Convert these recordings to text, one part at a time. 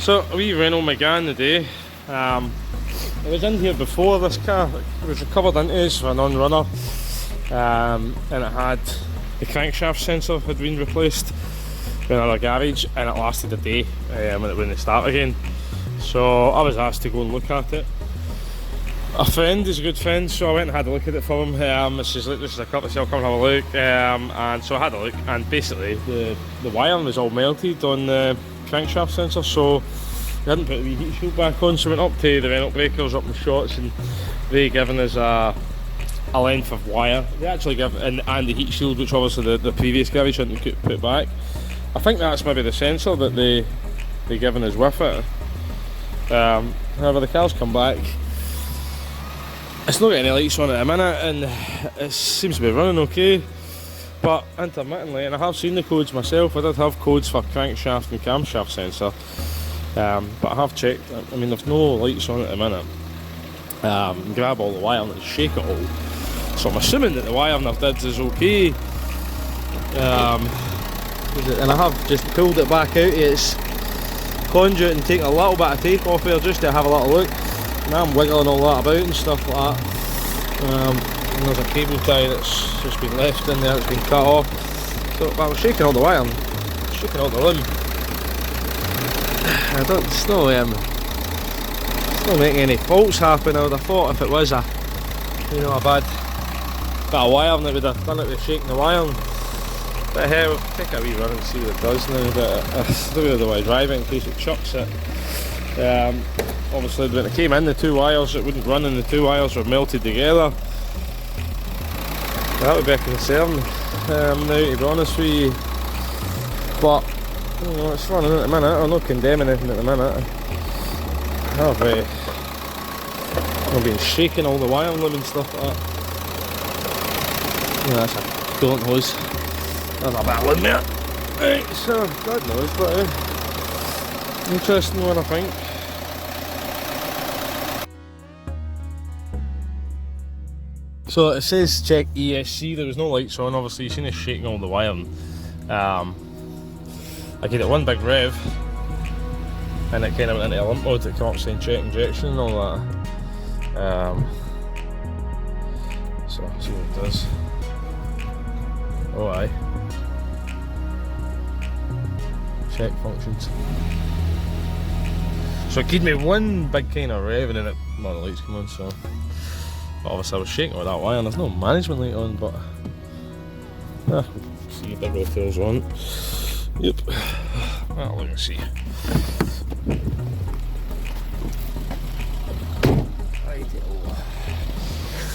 So a wee Renault Megane today. It was in here before this car. It was recovered into us for a non-runner, and it had the crankshaft sensor had been replaced in another garage, and it lasted a day when it wouldn't start again. So I was asked to go and look at it. A friend is a good friend, so I went and had a look at it for him. She's like, "This is a courtesy, I'll come and have a look." And so I had a look, and basically the wiring was all melted on the crankshaft sensor, so they hadn't put the heat shield back on. So we went up to the renault breakers up in shots, and they given us a length of wire. They actually give and the heat shield, which obviously the previous garage hadn't put back. I think that's maybe the sensor that they given us with it. However, the car's come back. It's not got any lights on at the minute, and it seems to be running okay, but intermittently, and I have seen the codes myself. I did have codes for crankshaft and camshaft sensor, but I have checked. I mean, there's no lights on at the minute. Grab all the wire and shake it all, so I'm assuming that the wiring I've did is okay. And I have just pulled it back out of its conduit and taken a little bit of tape off there just to have a little look. Now I'm wiggling all that about and stuff like that. And there's a cable tie that's just been left in there, it's been cut off. So but I'm shaking all the wire, shaking all the limb. It's not making any faults happen. I would have thought if it was a bad bit of wire, and it would have done it with shaking the wire. But hey, we'll take a wee run and see what it does now. But I don't really want to drive it in case it chucks it. Obviously when it came in, the two wires, it wouldn't run, and the two wires were melted together. That would be a concern now, to be honest with you. But it's running at the minute. I'm not condemning anything at the minute. I've been shaking all the wiring and stuff like that. That's a coolant hose. There's a bit of limb there. Right, so God knows, but interesting one, I think. So it says check ESC. There was no lights on. Obviously you've seen us shaking all the wiring. I gave it one big rev, and it kind of went into a limp mode. It came up saying check injection and all that. So let's see what it does. Oh aye. Check functions. So it gave me one big kind of rev, and then the lights come on. So but obviously I was shaking with that wire, and there's no management light on, but see the autel's on. Yep. Well, let me see.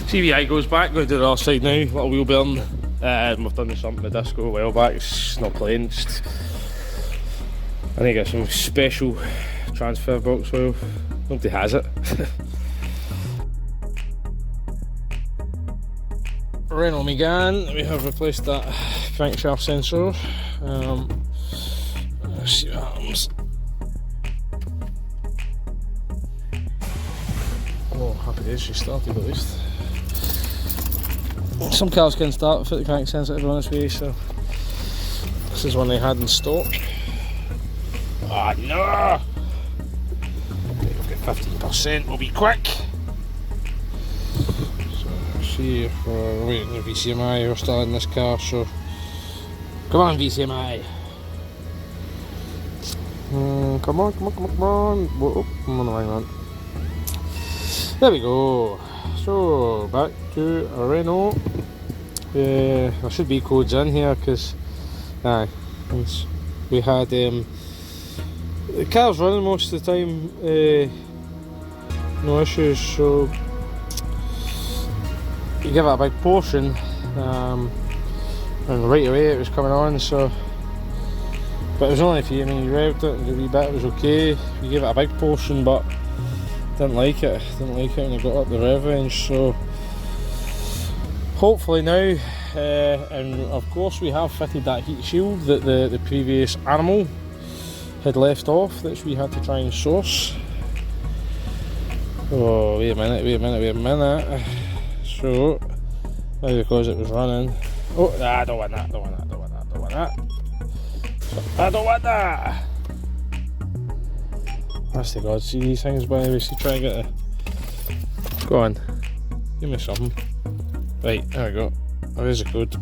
CVI goes back, going to the other side now, little wheel bearing. We've done this something with the disco a while back, it's not playing. I need to get some special transfer box oil. Nobody has it. Renault Megane, we have replaced that crankshaft sensor. Let's see what happens. Oh, happy days, she started at least. Some cars can start without the crank sensor, to be honest with you, so this is one they had in stock. Ah, no! We've got 15%, we'll be quick. So let's see if we're waiting for VCMI, we're still in this car, so come on VCMI. Come on. Whoa, I'm on the wrong one. There we go. So back to a Renault. There should be codes in here because we had the car's running most of the time, no issues. So you give it a big portion, and right away it was coming on. So, but it was only if you you revved it and the wee bit, it was okay. You gave it a big portion, but didn't like it when I got up the rev range. So hopefully now, and of course we have fitted that heat shield that the previous animal had left off, that we had to try and source. Oh, wait a minute. So maybe because it was running. Oh, I don't want that. I don't want that. That's the God, see these things by the way, see try and get it. Go on, give me something. Right, there we go. There's a code.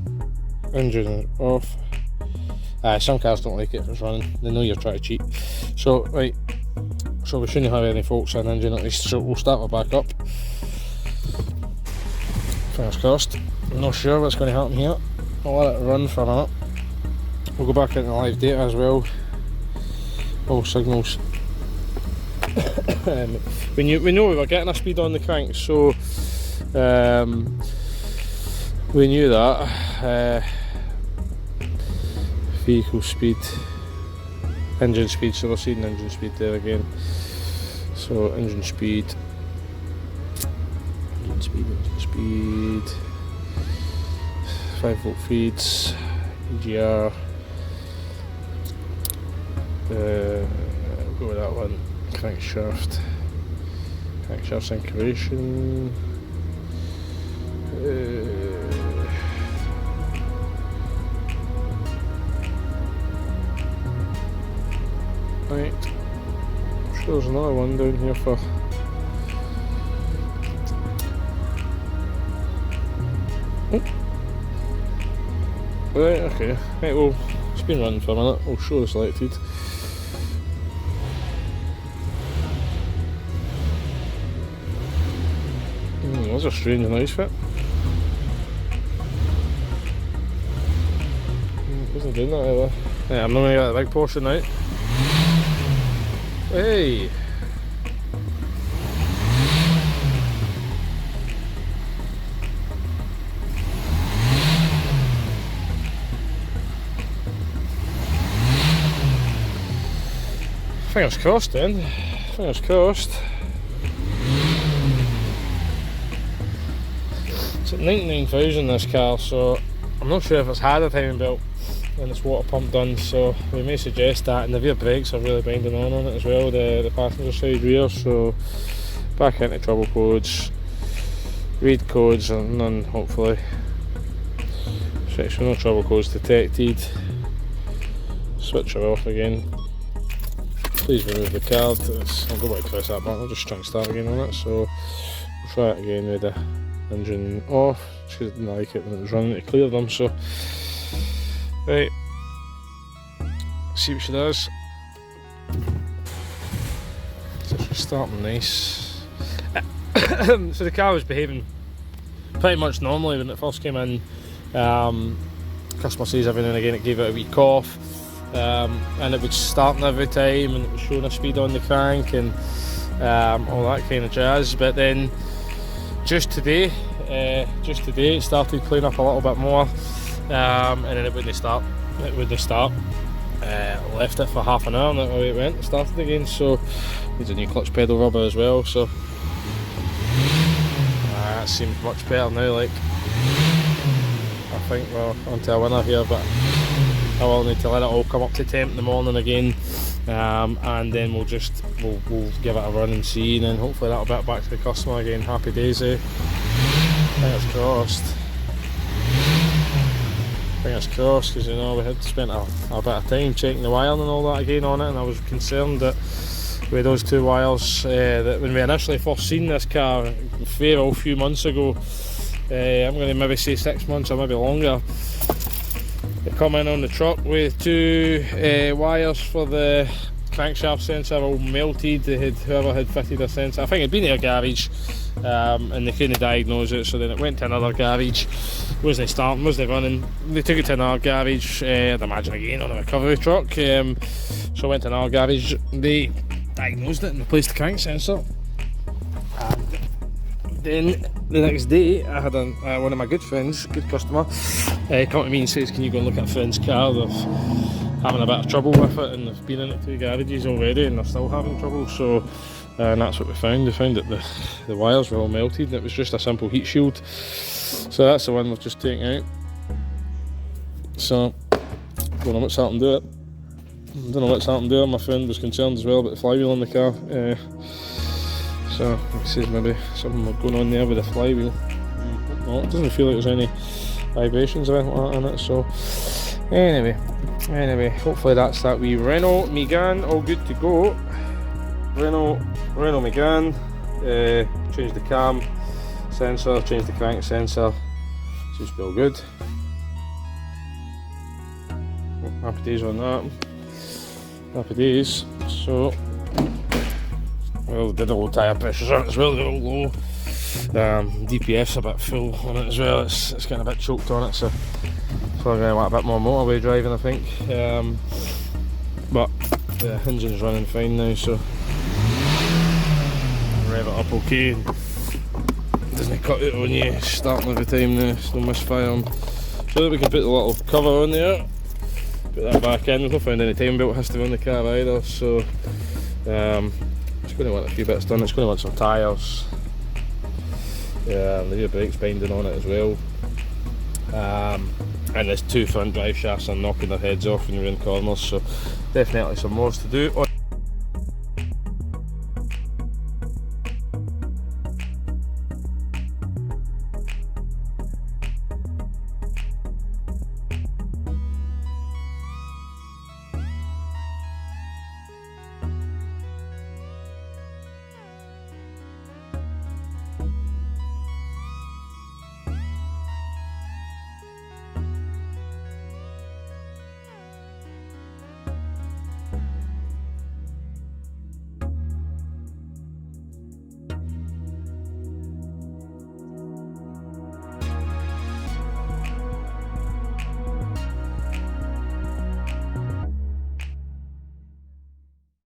Engine off. Some cars don't like it if it's running, they know you're trying to cheat. So, right, so we shouldn't have any faults in the engine at least, so we'll start it back up. Fingers crossed. I'm not sure what's going to happen here. I'll let it run for a minute. We'll go back into live data as well. All signals. we know we were getting a speed on the crank, so we knew that. Vehicle speed, engine speed, so we're seeing engine speed there again. So engine speed, 5 volt feeds, EGR, we'll go with that one. Crankshaft synchronization, right, I'm sure there's another one down here for right, okay, right, well, it's been running for a minute, we'll show the selected. That's a strange noise fit. Wasn't doing that either. Yeah, I'm not going to get the big portion out. Hey! Fingers crossed then. Fingers crossed. It's at 99,000 this car, so I'm not sure if it's had a timing belt and it's water pump done, so we may suggest that, and the rear brakes are really binding on it as well, the passenger side rear, so back into trouble codes, read codes, and none hopefully. So no trouble codes detected. Switch it off again. Please remove the card. I'll go back to press that button, I'll just try and start again on it, so we'll try it again with the engine off. She didn't like it when it was running to clear them, so right, see what she does. So she's starting nice. So the car was behaving pretty much normally when it first came in. Customer says every now and again it gave it a wee cough, and it was starting every time, and it was showing a speed on the crank and all that kind of jazz. But then just today it started playing up a little bit more, and then it wouldn't start. Left it for half an hour and away it went. It started again, so needs a new clutch pedal rubber as well, so that seems much better now. Like, I think we're onto a winner here, but I will need to let it all come up to temp in the morning again, and then we'll give it a run and see, and then hopefully that'll be back to the customer again. Happy days, eh? Fingers crossed. Fingers crossed, because you know we had spent a bit of time checking the wiring and all that again on it, and I was concerned that with those two wires, that when we initially first seen this car a few months ago, I'm going to maybe say 6 months or maybe longer, they come in on the truck with two wires for the crankshaft sensor all melted. Whoever had fitted a sensor, I think it'd been in a garage, and they couldn't diagnose it, so then it went to another garage. Wasn't starting, wasn't running. They took it to another garage, I'd imagine again on a recovery truck, so I went to another garage. They diagnosed it and replaced the crank sensor, and then the next day I had one of my good friends, good customer, come to me and says, can you go and look at a friend's car? They're having a bit of trouble with it, and they've been in it 2 garages already and they're still having trouble. So and that's what we found. We found that the wires were all melted and it was just a simple heat shield. So that's the one we've just taken out. So don't know what's happened to it. Don't know what's happened to it. My friend was concerned as well about the flywheel on the car. So he says maybe something going on there with the flywheel. No, it doesn't feel like there's any vibrations or anything like that in it. So anyway, hopefully that's that wee Renault Megane all good to go. Renault megane, changed the cam sensor, changed the crank sensor, seems to be all good. Happy days on that. Happy days. So, well, did a low tyre pressures on it as well, they're all low. DPF's a bit full on it as well, it's getting a bit choked on it, so probably going to want a bit more motorway driving, I think. But the engine's running fine now, so rev it up okay. Doesn't cut out when you starting every time, there's no misfiring. So that we can put the little cover on there, put that back in. We've not found any time belt history on the car either, so it's going to want a few bits done. It's going to want some tyres. The rear brakes binding on it as well. And there's two front drive shafts are knocking their heads off when you're in corners, so definitely some more to do.